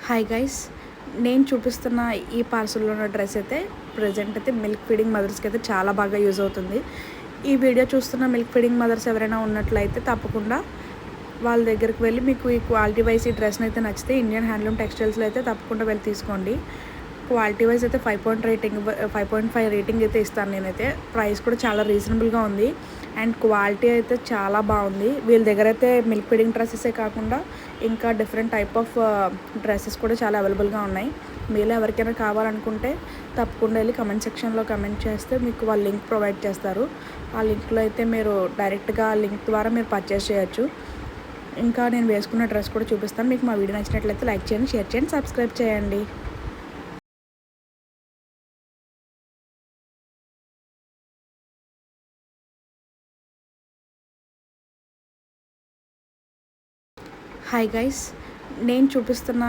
Hi guys, నేను చూపిస్తున్న ఈ పార్సల్లో ఉన్న డ్రెస్ అయితే ప్రజెంట్ అయితే మిల్క్ ఫీడింగ్ మదర్స్కి అయితే చాలా బాగా యూజ్ అవుతుంది. ఈ వీడియో చూస్తున్న మిల్క్ ఫీడింగ్ మదర్స్ ఎవరైనా ఉన్నట్లయితే తప్పకుండా వాళ్ళ దగ్గరికి వెళ్ళి మీకు ఈ క్వాలిటీ వైజ్ ఈ డ్రెస్ని అయితే నచ్చితే ఇండియన్ హ్యాండ్లూమ్ టెక్స్టైల్స్లో అయితే తప్పకుండా వెళ్ళి తీసుకోండి. క్వాలిటీ వైజ్ అయితే 5.5 రేటింగ్ అయితే ఇస్తాను నేనైతే. ప్రైస్ కూడా చాలా రీజనబుల్గా ఉంది అండ్ క్వాలిటీ అయితే చాలా బాగుంది. వీళ్ళ దగ్గర అయితే మిల్క్ ఫీడింగ్ డ్రెస్సెసే కాకుండా ఇంకా డిఫరెంట్ టైప్ ఆఫ్ డ్రెస్సెస్ కూడా చాలా అవైలబుల్గా ఉన్నాయి. మీలో ఎవరికైనా కావాలనుకుంటే తప్పకుండా వెళ్ళి కమెంట్ సెక్షన్లో కమెంట్ చేస్తే మీకు వాళ్ళు లింక్ ప్రొవైడ్ చేస్తారు. ఆ లింక్లో అయితే మీరు డైరెక్ట్గా ఆ లింక్ ద్వారా మీరు పర్చేస్ చేయొచ్చు. ఇంకా నేను వేసుకున్న డ్రెస్ కూడా చూపిస్తాను. మీకు మా వీడియో నచ్చినట్లయితే లైక్ చేయండి, షేర్ చేయండి, సబ్స్క్రైబ్ చేయండి. హాయ్ గైస్, నేను చూపిస్తున్న